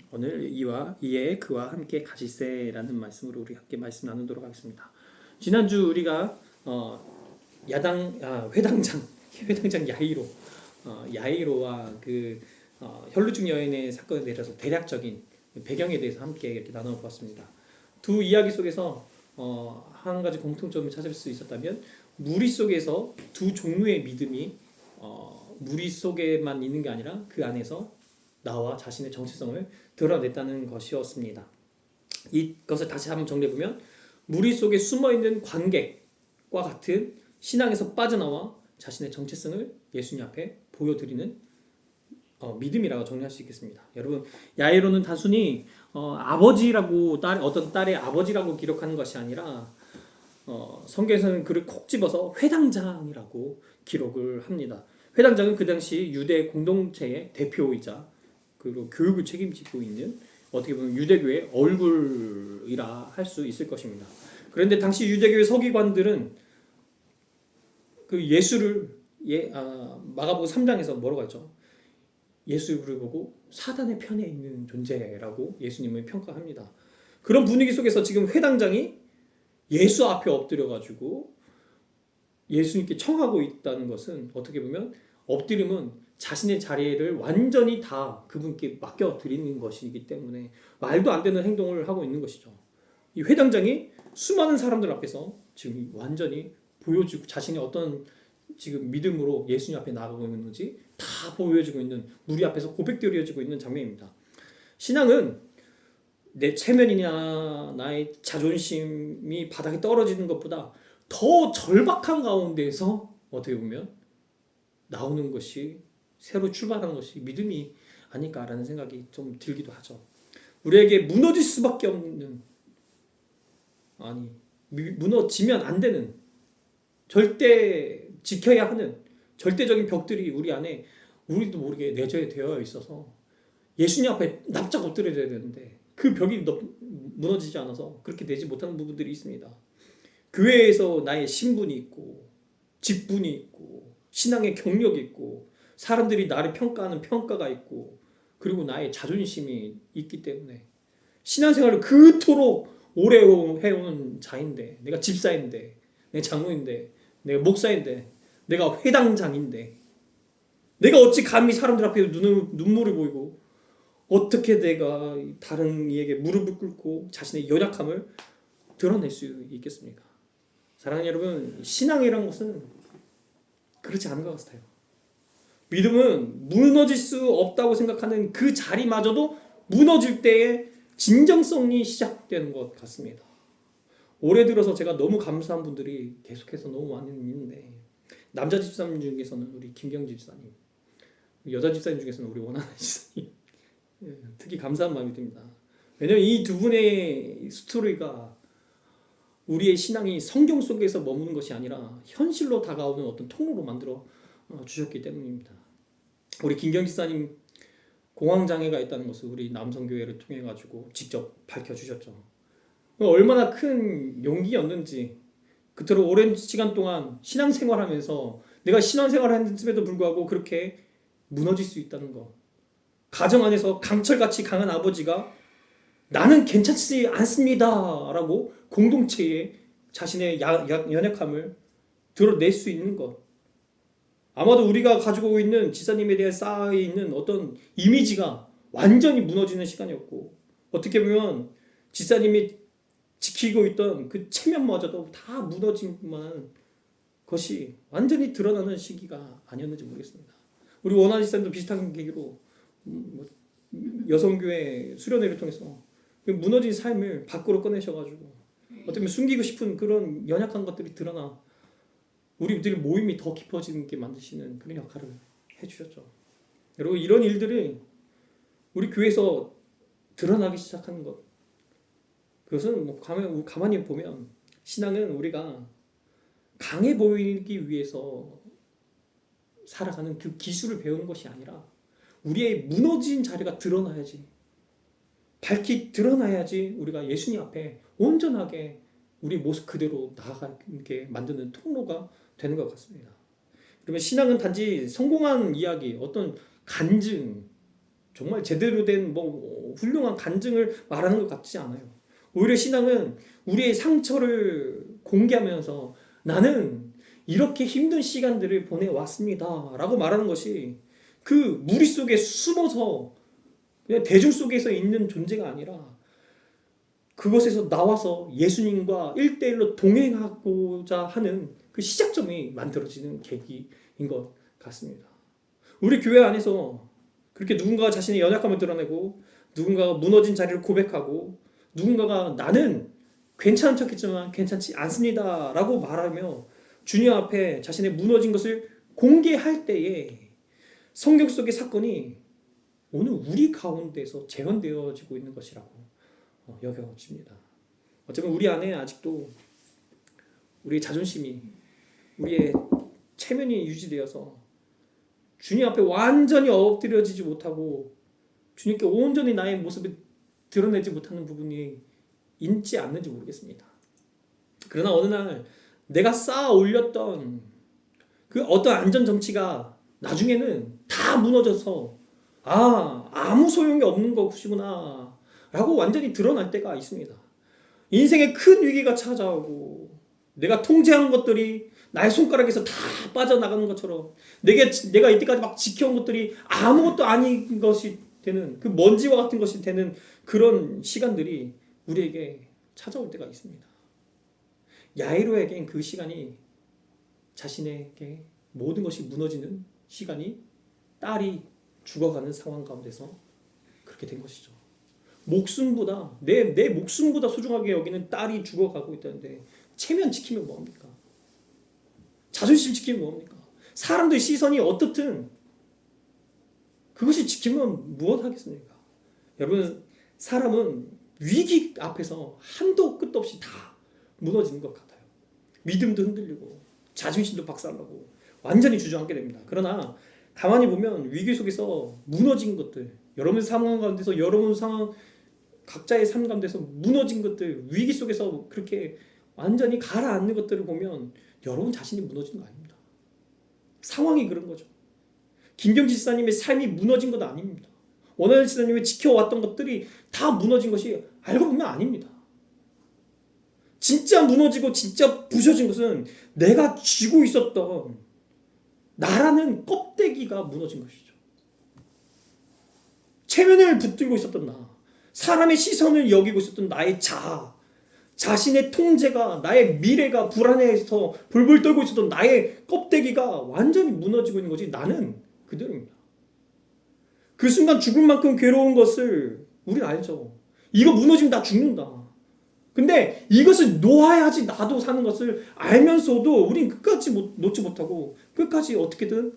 오늘 이에 그와 함께 가시세라는 말씀으로 우리 함께 말씀 나누도록 하겠습니다. 지난주 우리가 회당장 야이로와 그 혈루증 여인의 사건에 대해서 대략적인 배경에 대해서 함께 이렇게 나눠보았습니다. 두 이야기 속에서 한 가지 공통점을 찾을 수 있었다면 무리 속에서 두 종류의 믿음이 무리 속에만 있는 게 아니라 그 안에서 나와 자신의 정체성을 드러냈다는 것이었습니다. 이것을 다시 한번 정리해보면 무리 속에 숨어있는 관객과 같은 신앙에서 빠져나와 자신의 정체성을 예수님 앞에 보여드리는 믿음이라고 정리할 수 있겠습니다. 여러분, 야이로는 단순히 아버지라고 어떤 딸의 아버지라고 기록하는 것이 아니라 성경에서는 그를 콕 집어서 회당장이라고 기록을 합니다. 회당장은 그 당시 유대 공동체의 대표이자 그리고 교육을 책임지고 있는 어떻게 보면 유대교의 얼굴이라 할 수 있을 것입니다. 그런데 당시 유대교의 서기관들은 그 예수를 마가복음 3장에서 뭐라고 했죠? 예수를 보고 사단의 편에 있는 존재라고 예수님을 평가합니다. 그런 분위기 속에서 지금 회당장이 예수 앞에 엎드려가지고 예수님께 청하고 있다는 것은 어떻게 보면 엎드림은 자신의 자리를 완전히 다 그분께 맡겨드리는 것이기 때문에 말도 안 되는 행동을 하고 있는 것이죠. 이 회당장이 수많은 사람들 앞에서 지금 완전히 보여주고 자신이 어떤 지금 믿음으로 예수님 앞에 나아가고 있는지 다 보여주고 있는 무리 앞에서 고백드려지고 있는 장면입니다. 신앙은 내 체면이나 나의 자존심이 바닥에 떨어지는 것보다 더 절박한 가운데에서 어떻게 보면 나오는 것이 새로 출발하는 것이 믿음이 아닐까라는 생각이 좀 들기도 하죠. 우리에게 무너질 수밖에 없는 무너지면 안 되는 절대 지켜야 하는 절대적인 벽들이 우리 안에 우리도 모르게 내재되어 있어서 예수님 앞에 납작 엎드려야 되는데 그 벽이 무너지지 않아서 그렇게 되지 못하는 부분들이 있습니다. 교회에서 나의 신분이 있고 직분이 있고 신앙의 경력이 있고 사람들이 나를 평가하는 평가가 있고 그리고 나의 자존심이 있기 때문에 신앙생활을 그토록 오래 해오는 자인데 내가 집사인데 내가 장로인데 내가 목사인데 내가 회당장인데 내가 어찌 감히 사람들 앞에 눈물을 보이고 어떻게 내가 다른 이에게 무릎을 꿇고 자신의 연약함을 드러낼 수 있겠습니까? 사랑하는 여러분, 신앙이란 것은 그렇지 않은 것 같아요. 믿음은 무너질 수 없다고 생각하는 그 자리마저도 무너질 때에 진정성이 시작되는 것 같습니다. 올해 들어서 제가 너무 감사한 분들이 계속해서 너무 많이 있는데 남자 집사님 중에서는 우리 김경 집사님, 여자 집사님 중에서는 우리 원하나 집사님 특히 감사한 마음이 듭니다. 왜냐하면 이 두 분의 스토리가 우리의 신앙이 성경 속에서 머무는 것이 아니라 현실로 다가오는 어떤 통로로 만들어 주셨기 때문입니다. 우리 김경 집사님 공황장애가 있다는 것을 우리 남성교회를 통해 가지고 직접 밝혀주셨죠. 얼마나 큰 용기였는지 그토록 오랜 시간 동안 신앙생활하면서 내가 신앙생활을 했음에도 불구하고 그렇게 무너질 수 있다는 것. 가정 안에서 강철같이 강한 아버지가 나는 괜찮지 않습니다 라고 공동체에 자신의 연약함을 드러낼 수 있는 것. 아마도 우리가 가지고 있는 지사님에 대해 쌓여있는 어떤 이미지가 완전히 무너지는 시간이었고 어떻게 보면 지사님이 지키고 있던 그 체면마저도 다 무너질 만한 것이 완전히 드러나는 시기가 아니었는지 모르겠습니다. 우리 원하는 지사님도 비슷한 계기로 여성교회 수련회를 통해서 무너진 삶을 밖으로 꺼내셔가지고 어떻게 보면 숨기고 싶은 그런 연약한 것들이 드러나 우리들 모임이 더 깊어지게 만드시는 그런 역할을 해주셨죠. 여러분 이런 일들이 우리 교회에서 드러나기 시작하는 것 그것은 가만히 보면 신앙은 우리가 강해 보이기 위해서 살아가는 그 기술을 배우는 것이 아니라 우리의 무너진 자리가 드러나야지 밝히 드러나야지 우리가 예수님 앞에 온전하게 우리 모습 그대로 나아가게 만드는 통로가 되는 것 같습니다. 그러면 신앙은 단지 성공한 이야기, 어떤 간증, 정말 제대로 된 훌륭한 간증을 말하는 것 같지 않아요. 오히려 신앙은 우리의 상처를 공개하면서 나는 이렇게 힘든 시간들을 보내왔습니다 라고 말하는 것이 그 무리 속에 숨어서 그냥 대중 속에서 있는 존재가 아니라 그것에서 나와서 예수님과 1대1로 동행하고자 하는 그 시작점이 만들어지는 계기인 것 같습니다. 우리 교회 안에서 그렇게 누군가가 자신의 연약함을 드러내고 누군가가 무너진 자리를 고백하고 누군가가 나는 괜찮은 척했지만 괜찮지 않습니다 라고 말하며 주님 앞에 자신의 무너진 것을 공개할 때에 성경 속의 사건이 오늘 우리 가운데서 재현되어지고 있는 것이라고 여겨집니다. 어쩌면 우리 안에 아직도 우리의 자존심이 우리의 체면이 유지되어서 주님 앞에 완전히 엎드려지지 못하고 주님께 온전히 나의 모습을 드러내지 못하는 부분이 있지 않는지 모르겠습니다. 그러나 어느 날 내가 쌓아 올렸던 그 어떤 안전정치가 나중에는 다 무너져서 아무 소용이 없는 것이구나 라고 완전히 드러날 때가 있습니다. 인생에 큰 위기가 찾아오고 내가 통제한 것들이 나의 손가락에서 다 빠져나가는 것처럼 내가 이때까지 막 지켜온 것들이 아무것도 아닌 것이 되는 그 먼지와 같은 것이 되는 그런 시간들이 우리에게 찾아올 때가 있습니다. 야이로에겐 그 시간이 자신에게 모든 것이 무너지는 시간이 딸이 죽어가는 상황 가운데서 그렇게 된 것이죠. 목숨보다 내 목숨보다 소중하게 여기는 딸이 죽어가고 있다는데 체면 지키면 뭐합니까? 자존심 지키면 뭐합니까? 사람들 시선이 어떻든 그것이 지키면 무엇 하겠습니까? 여러분 사람은 위기 앞에서 한도 끝도 없이 다 무너지는 것 같아요. 믿음도 흔들리고 자존심도 박살나고 완전히 주저앉게 됩니다. 그러나 가만히 보면 위기 속에서 무너진 것들 여러분 상황 가운데서 여러분 상황 각자의 삶 가운데서 무너진 것들 위기 속에서 그렇게 완전히 가라앉는 것들을 보면 여러분 자신이 무너지는 거 아닙니다. 상황이 그런 거죠. 김경지 지사님의 삶이 무너진 것 아닙니다. 원하는 지사님이 지켜왔던 것들이 다 무너진 것이 알고 보면 아닙니다. 진짜 무너지고 진짜 부셔진 것은 내가 쥐고 있었던 나라는 껍데기가 무너진 것이죠. 체면을 붙들고 있었던 나, 사람의 시선을 여기고 있었던 나의 자아, 자신의 통제가 나의 미래가 불안해서 불불 떨고 있었던 나의 껍데기가 완전히 무너지고 있는 거지 나는 그대로입니다. 그 순간 죽을 만큼 괴로운 것을 우리는 알죠. 이거 무너지면 나 죽는다. 근데 이것을 놓아야지 나도 사는 것을 알면서도 우린 끝까지 놓지 못하고 끝까지 어떻게든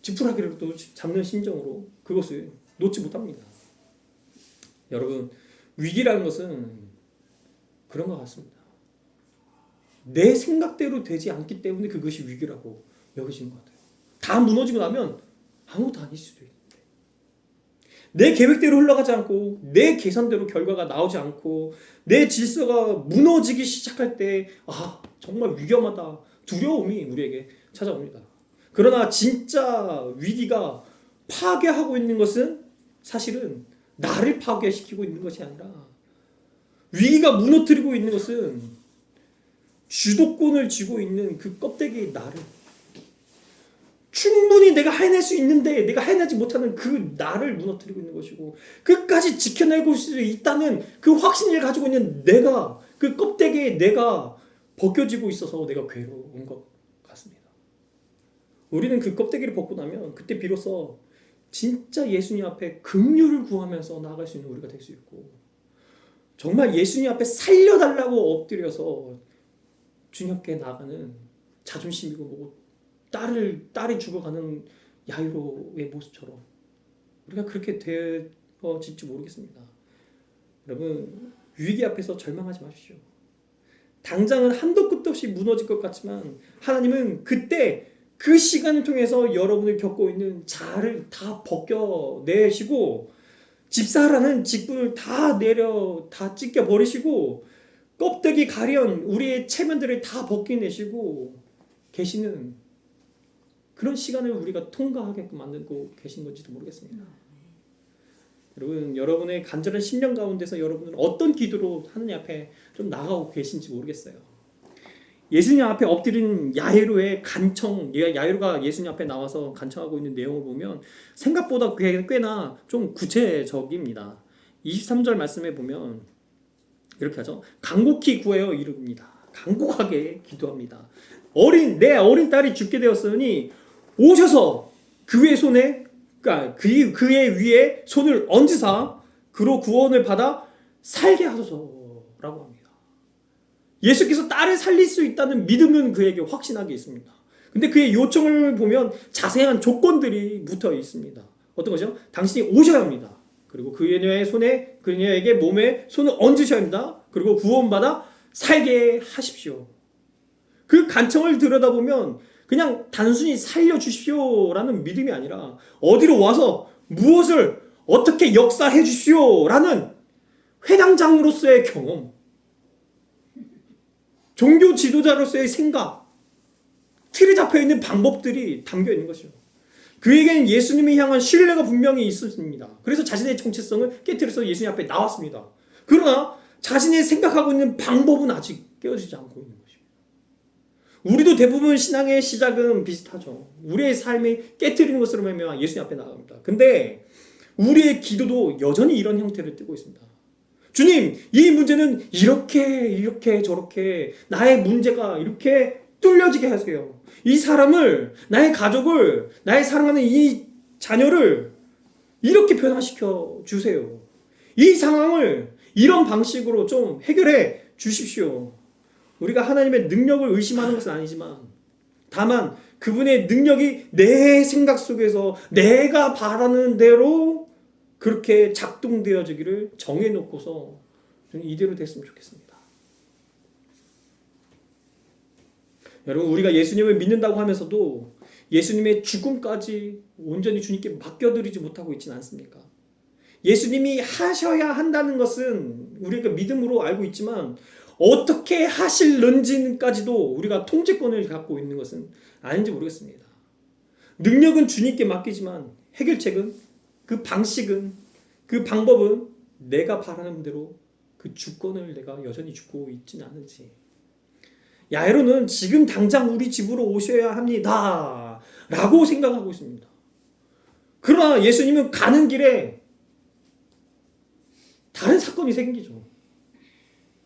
지푸라기라도 잡는 심정으로 그것을 놓지 못합니다. 여러분 위기라는 것은 그런 것 같습니다. 내 생각대로 되지 않기 때문에 그것이 위기라고 여기시는 것 같아요. 다 무너지고 나면 아무것도 아닐 수도 있는데 내 계획대로 흘러가지 않고 내 계산대로 결과가 나오지 않고 내 질서가 무너지기 시작할 때 정말 위험하다 두려움이 우리에게 찾아옵니다. 그러나 진짜 위기가 파괴하고 있는 것은 사실은 나를 파괴시키고 있는 것이 아니라 위기가 무너뜨리고 있는 것은 주도권을 쥐고 있는 그 껍데기의 나를 충분히 내가 해낼 수 있는데 내가 해내지 못하는 그 나를 무너뜨리고 있는 것이고 끝까지 지켜내고 수 있다는 그 확신을 가지고 있는 내가 그 껍데기에 내가 벗겨지고 있어서 내가 괴로운 것 같습니다. 우리는 그 껍데기를 벗고 나면 그때 비로소 진짜 예수님 앞에 긍휼을 구하면서 나아갈 수 있는 우리가 될 수 있고 정말 예수님 앞에 살려달라고 엎드려서 주님께 나가는 자존심이고 뭐고 딸이 죽어가는 야이로의 모습처럼 우리가 그렇게 되어질지 모르겠습니다. 여러분 위기 앞에서 절망하지 마십시오. 당장은 한도 끝도 없이 무너질 것 같지만 하나님은 그때 그 시간을 통해서 여러분을 겪고 있는 자아를 다 벗겨내시고 집사라는 직분을 다 찢겨 버리시고 껍데기 가련 우리의 체면들을 다 벗겨내시고 계시는 그런 시간을 우리가 통과하게끔 만들고 계신 건지도 모르겠습니다. 여러분, 여러분의 간절한 심령 가운데서 여러분은 어떤 기도로 하느님 앞에 좀 나가고 계신지 모르겠어요. 예수님 앞에 엎드린 야이로의 간청, 야이로가 예수님 앞에 나와서 간청하고 있는 내용을 보면 생각보다 꽤나 좀 구체적입니다. 23절 말씀에 보면 이렇게 하죠. 간곡히 구하여 이릅니다. 간곡하게 기도합니다. 내 어린 딸이 죽게 되었으니 오셔서 그의 손에, 그러니까 그의 위에 손을 얹으사 그로 구원을 받아 살게 하소서라고 합니다. 예수께서 딸을 살릴 수 있다는 믿음은 그에게 확신하게 있습니다. 근데 그의 요청을 보면 자세한 조건들이 붙어 있습니다. 어떤 것이요? 당신이 오셔야 합니다. 그리고 그녀에게 몸에 손을 얹으셔야 합니다. 그리고 구원받아 살게 하십시오. 그 간청을 들여다보면 그냥 단순히 살려주십시오라는 믿음이 아니라 어디로 와서 무엇을 어떻게 역사해 주십시오라는 회당장으로서의 경험, 종교 지도자로서의 생각, 틀에 잡혀있는 방법들이 담겨있는 것이죠. 그에게는 예수님을 향한 신뢰가 분명히 있었습니다. 그래서 자신의 정체성을 깨뜨려서 예수님 앞에 나왔습니다. 그러나 자신의 생각하고 있는 방법은 아직 깨어지지 않고 있는 것입니다. 우리도 대부분 신앙의 시작은 비슷하죠. 우리의 삶이 깨뜨리는 것으로 말미암아 예수님 앞에 나갑니다. 근데 우리의 기도도 여전히 이런 형태를 띠고 있습니다. 주님, 이 문제는 이렇게 저렇게 나의 문제가 이렇게 뚫려지게 하세요. 이 사람을, 나의 가족을, 나의 사랑하는 이 자녀를 이렇게 변화시켜 주세요. 이 상황을 이런 방식으로 좀 해결해 주십시오. 우리가 하나님의 능력을 의심하는 것은 아니지만 다만 그분의 능력이 내 생각 속에서 내가 바라는 대로 그렇게 작동되어지기를 정해놓고서 이대로 됐으면 좋겠습니다. 여러분, 우리가 예수님을 믿는다고 하면서도 예수님의 죽음까지 온전히 주님께 맡겨드리지 못하고 있지는 않습니까? 예수님이 하셔야 한다는 것은 우리가 믿음으로 알고 있지만 어떻게 하실는지까지도 우리가 통제권을 갖고 있는 것은 아닌지 모르겠습니다. 능력은 주님께 맡기지만 해결책은, 그 방식은, 그 방법은 내가 바라는 대로 그 주권을 내가 여전히 쥐고 있지는 않은지. 야이로는 지금 당장 우리 집으로 오셔야 합니다 라고 생각하고 있습니다. 그러나 예수님은 가는 길에 다른 사건이 생기죠.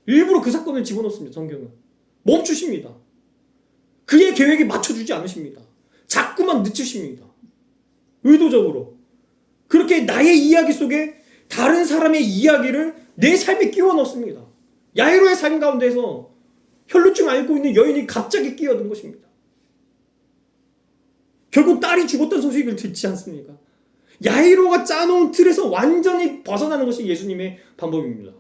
일부러 그 사건을 집어넣습니다. 성경은 멈추십니다. 그의 계획에 맞춰주지 않으십니다. 자꾸만 늦추십니다. 의도적으로. 그렇게 나의 이야기 속에 다른 사람의 이야기를 내 삶에 끼워 넣습니다. 야이로의 삶 가운데서 혈루증 앓고 있는 여인이 갑자기 끼어든 것입니다. 결국 딸이 죽었다는 소식을 듣지 않습니까? 야이로가 짜놓은 틀에서 완전히 벗어나는 것이 예수님의 방법입니다.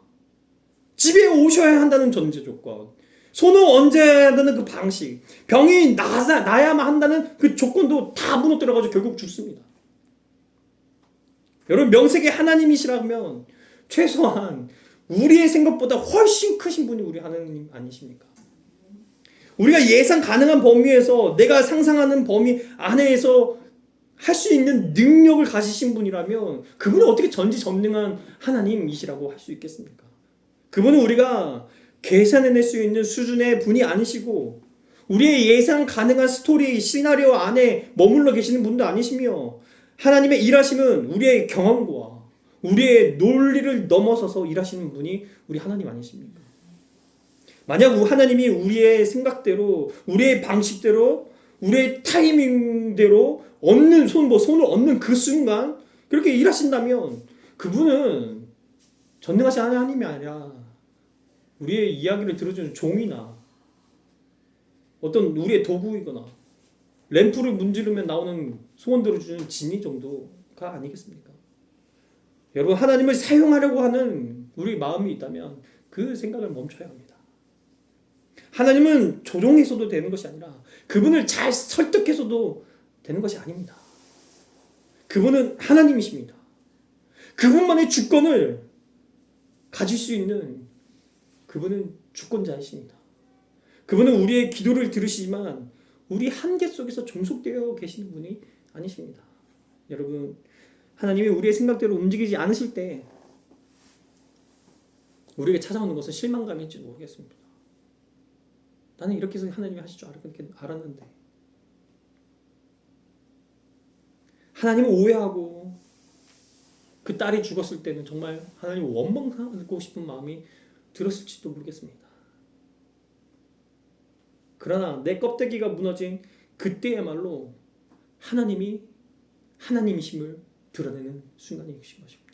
집에 오셔야 한다는 전제 조건, 손을 얹어야 한다는 그 방식, 병이 나야만 한다는 그 조건도 다 무너뜨려가지고 결국 죽습니다. 여러분, 명색이 하나님이시라면 최소한 우리의 생각보다 훨씬 크신 분이 우리 하나님 아니십니까? 우리가 예상 가능한 범위에서, 내가 상상하는 범위 안에서 할 수 있는 능력을 가지신 분이라면 그분은 어떻게 전지전능한 하나님이시라고 할 수 있겠습니까? 그분은 우리가 계산해낼 수 있는 수준의 분이 아니시고 우리의 예상 가능한 스토리, 시나리오 안에 머물러 계시는 분도 아니시며 하나님의 일하심은 우리의 경험과 우리의 논리를 넘어서서 일하시는 분이 우리 하나님 아니십니까? 만약 하나님이 우리의 생각대로, 우리의 방식대로, 우리의 타이밍대로 손을 얹는 그 순간 그렇게 일하신다면 그분은 전능하신 하나님이 아니라 우리의 이야기를 들어주는 종이나 어떤 우리의 도구이거나 램프를 문지르면 나오는 소원 들어주는 지니 정도가 아니겠습니까? 여러분, 하나님을 사용하려고 하는 우리 마음이 있다면 그 생각을 멈춰야 합니다. 하나님은 조종해서도 되는 것이 아니라 그분을 잘 설득해서도 되는 것이 아닙니다. 그분은 하나님이십니다. 그분만의 주권을 가질 수 있는 그분은 주권자이십니다. 그분은 우리의 기도를 들으시지만 우리 한계 속에서 종속되어 계시는 분이 아니십니다. 여러분, 하나님이 우리의 생각대로 움직이지 않으실 때 우리에게 찾아오는 것은 실망감일지 모르겠습니다. 나는 이렇게 해서 하나님이 하실 줄 알았는데 하나님을 오해하고 그 딸이 죽었을 때는 정말 하나님을 원망하고 싶은 마음이 들었을지도 모르겠습니다. 그러나 내 껍데기가 무너진 그때야말로 하나님이 하나님이심을 드러내는 순간이신 것입니다.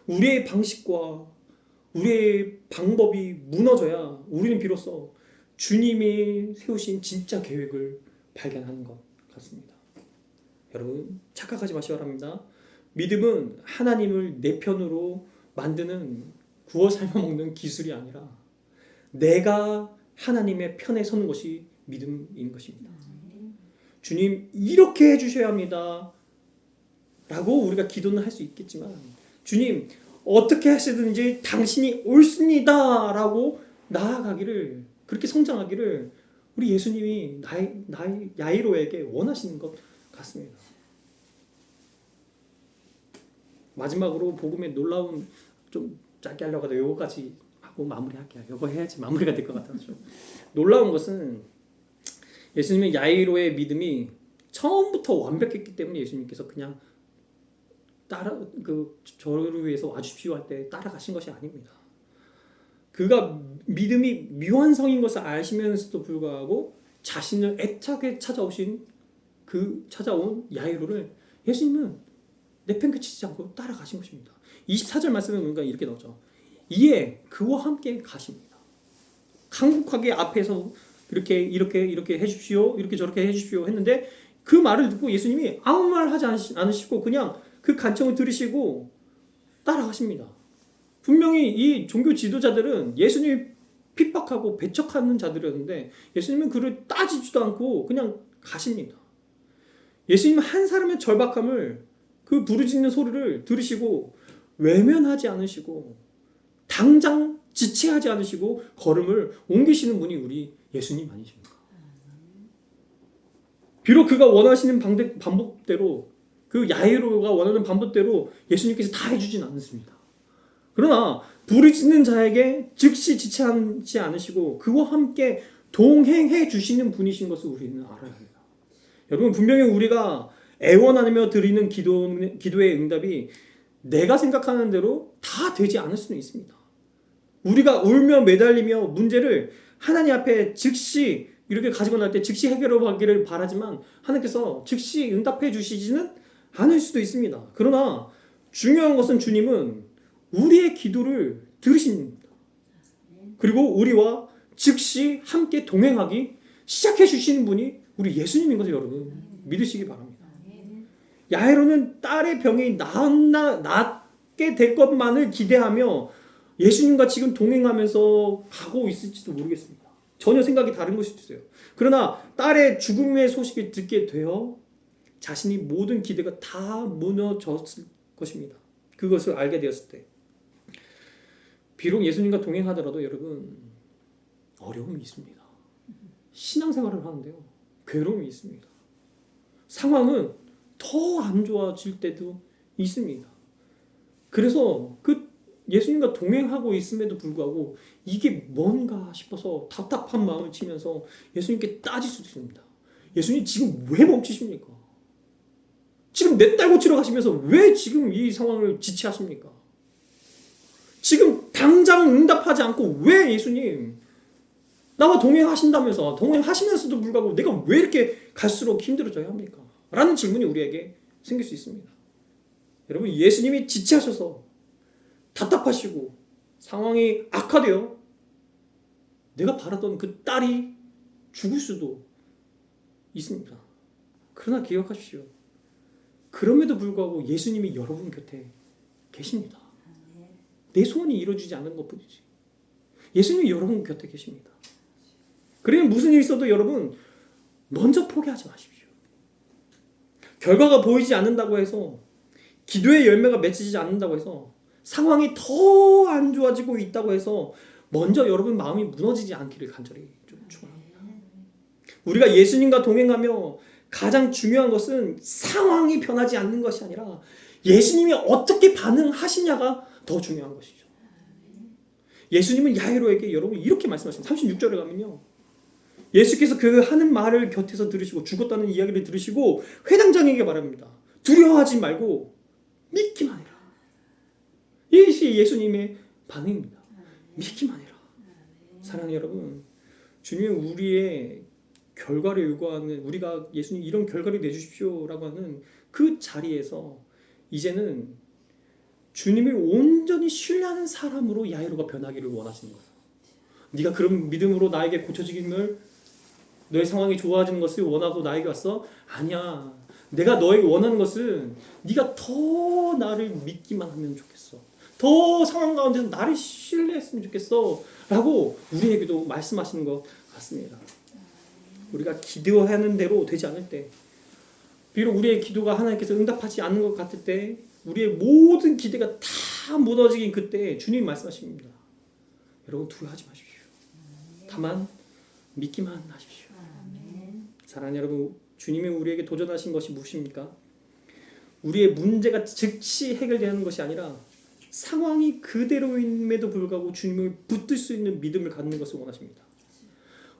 우리의 방식과 우리의 방법이 무너져야 우리는 비로소 주님이 세우신 진짜 계획을 발견하는 것 같습니다. 여러분 착각하지 마시기 바랍니다. 믿음은 하나님을 내 편으로 만드는 구워 삶아먹는 기술이 아니라 내가 하나님의 편에 서는 것이 믿음인 것입니다. 주님 이렇게 해주셔야 합니다 라고 우리가 기도는 할 수 있겠지만 주님 어떻게 하시든지 당신이 옳습니다 라고 나아가기를 그렇게 성장하기를 우리 예수님이 야이로에게 원하시는 것 같습니다. 마지막으로 복음의 놀라운 좀 짧게 하려고 하다 요거까지 하고 마무리할게요. 요거 해야지 마무리가 될 것 같아서 놀라운 것은 예수님의 야이로의 믿음이 처음부터 완벽했기 때문에 예수님께서 그냥 저를 위해서 와주십시오 할 때 따라가신 것이 아닙니다. 그가 믿음이 미완성인 것을 아시면서도 불구하고 자신을 애타게 찾아온 야이로를 예수님은 내팽개치지 않고 따라가신 것입니다. 24절 말씀에 보니까 이렇게 나오죠. 이에 그와 함께 가십니다. 강국하게 앞에서 이렇게 해주십시오, 이렇게 저렇게 해주십시오 했는데 그 말을 듣고 예수님이 아무 말 하지 않으시고 그냥 그 간청을 들으시고 따라가십니다. 분명히 이 종교 지도자들은 예수님이 핍박하고 배척하는 자들이었는데 예수님은 그를 따지지도 않고 그냥 가십니다. 예수님은 한 사람의 절박함을 그 부르짖는 소리를 들으시고 외면하지 않으시고 당장 지체하지 않으시고 걸음을 옮기시는 분이 우리 예수님 아니십니까? 비록 그가 원하시는 방법대로 그 야이로가 원하는 방법대로 예수님께서 다 해주진 않습니다. 그러나 부르짖는 자에게 즉시 지체하지 않으시고 그와 함께 동행해 주시는 분이신 것을 우리는 알아야 합니다. 여러분 분명히 우리가 애원하며 드리는 기도의 응답이 내가 생각하는 대로 다 되지 않을 수는 있습니다. 우리가 울며 매달리며 문제를 하나님 앞에 즉시 이렇게 가지고 날 때 즉시 해결하기를 바라지만 하나님께서 즉시 응답해 주시지는 않을 수도 있습니다. 그러나 중요한 것은 주님은 우리의 기도를 들으십니다. 그리고 우리와 즉시 함께 동행하기 시작해 주시는 분이 우리 예수님인 것을 여러분 믿으시기 바랍니다. 야이로는 딸의 병이 낫게 될 것만을 기대하며 예수님과 지금 동행하면서 가고 있을지도 모르겠습니다. 전혀 생각이 다른 것일 수도 있어요. 그러나 딸의 죽음의 소식을 듣게 되어 자신이 모든 기대가 다 무너졌을 것입니다. 그것을 알게 되었을 때 비록 예수님과 동행하더라도 여러분 어려움이 있습니다. 신앙생활을 하는데요. 괴로움이 있습니다. 상황은 더 안 좋아질 때도 있습니다. 그래서 그 예수님과 동행하고 있음에도 불구하고 이게 뭔가 싶어서 답답한 마음을 치면서 예수님께 따질 수도 있습니다. 예수님 지금 왜 멈추십니까? 지금 내 딸 고치러 가시면서 왜 지금 이 상황을 지체하십니까? 지금 당장 응답하지 않고 왜 예수님 나와 동행하신다면서 동행하시면서도 불구하고 내가 왜 이렇게 갈수록 힘들어져야 합니까? 라는 질문이 우리에게 생길 수 있습니다. 여러분 예수님이 지체하셔서 답답하시고 상황이 악화되어 내가 바라던 그 딸이 죽을 수도 있습니다. 그러나 기억하십시오. 그럼에도 불구하고 예수님이 여러분 곁에 계십니다. 내 소원이 이루어지지 않는 것뿐이지. 예수님이 여러분 곁에 계십니다. 그러면 무슨 일이 있어도 여러분 먼저 포기하지 마십시오. 결과가 보이지 않는다고 해서 기도의 열매가 맺히지 않는다고 해서 상황이 더 안 좋아지고 있다고 해서 먼저 여러분 마음이 무너지지 않기를 간절히 좀 축원합니다. 우리가 예수님과 동행하며 가장 중요한 것은 상황이 변하지 않는 것이 아니라 예수님이 어떻게 반응하시냐가 더 중요한 것이죠. 예수님은 야이로에게 여러분 이렇게 말씀하십니다. 36절에 가면요. 예수께서 그 하는 말을 곁에서 들으시고 죽었다는 이야기를 들으시고 회당장에게 말합니다. 두려워하지 말고 믿기만 해라. 이것이 예수님의 반응입니다. 믿기만 해라. 사랑하는 여러분, 주님은 우리의 결과를 요구하는, 우리가 예수님 이런 결과를 내주십시오라고 하는 그 자리에서 이제는 주님을 온전히 신뢰하는 사람으로 야이로가 변하기를 원하시는 거예요. 네가 그런 믿음으로 나에게 고쳐지기를, 너의 상황이 좋아지는 것을 원하고 나에게 왔어? 아니야. 내가 너에게 원하는 것은 네가 더 나를 믿기만 하면 좋겠어. 더 상황 가운데서 나를 신뢰했으면 좋겠어. 라고 우리에게도 말씀하시는 것 같습니다. 우리가 기도하는 대로 되지 않을 때, 비록 우리의 기도가 하나님께서 응답하지 않는 것 같을 때, 우리의 모든 기대가 다 무너지긴 그때 주님이 말씀하십니다. 여러분 두려워하지 마십시오. 다만 믿기만 하십시오. 사랑하는 여러분, 주님이 우리에게 도전하신 것이 무엇입니까? 우리의 문제가 즉시 해결되는 것이 아니라 상황이 그대로임에도 불구하고 주님을 붙들 수 있는 믿음을 갖는 것을 원하십니다.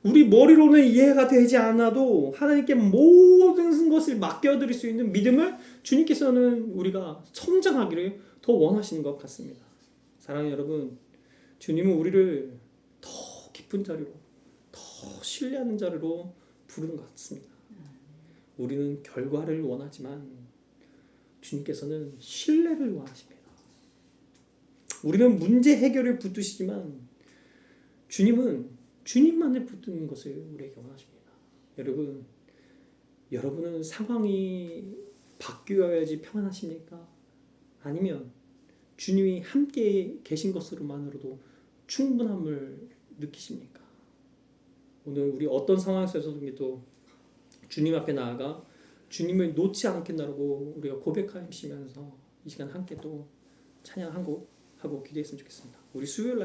우리 머리로는 이해가 되지 않아도 하나님께 모든 것을 맡겨드릴 수 있는 믿음을 주님께서는 우리가 성장하기를 더 원하시는 것 같습니다. 사랑하는 여러분, 주님은 우리를 더 깊은 자리로, 더 신뢰하는 자리로 부르는 것 같습니다. 우리는 결과를 원하지만 주님께서는 신뢰를 원하십니다. 우리는 문제 해결을 붙드시지만 주님은 주님만을 붙드는 것을 우리에게 원하십니다. 여러분은 상황이 바뀌어야지 평안하십니까? 아니면 주님이 함께 계신 것으로만으로도 충분함을 느끼십니까? 오늘 우리 어떤 상황에서도 주님 앞에 나아가 주님을 놓지 않겠다고 우리가 고백하시면서 이 시간 함께 또 찬양 한 곡 하고 기도했으면 좋겠습니다. 우리 수요일 날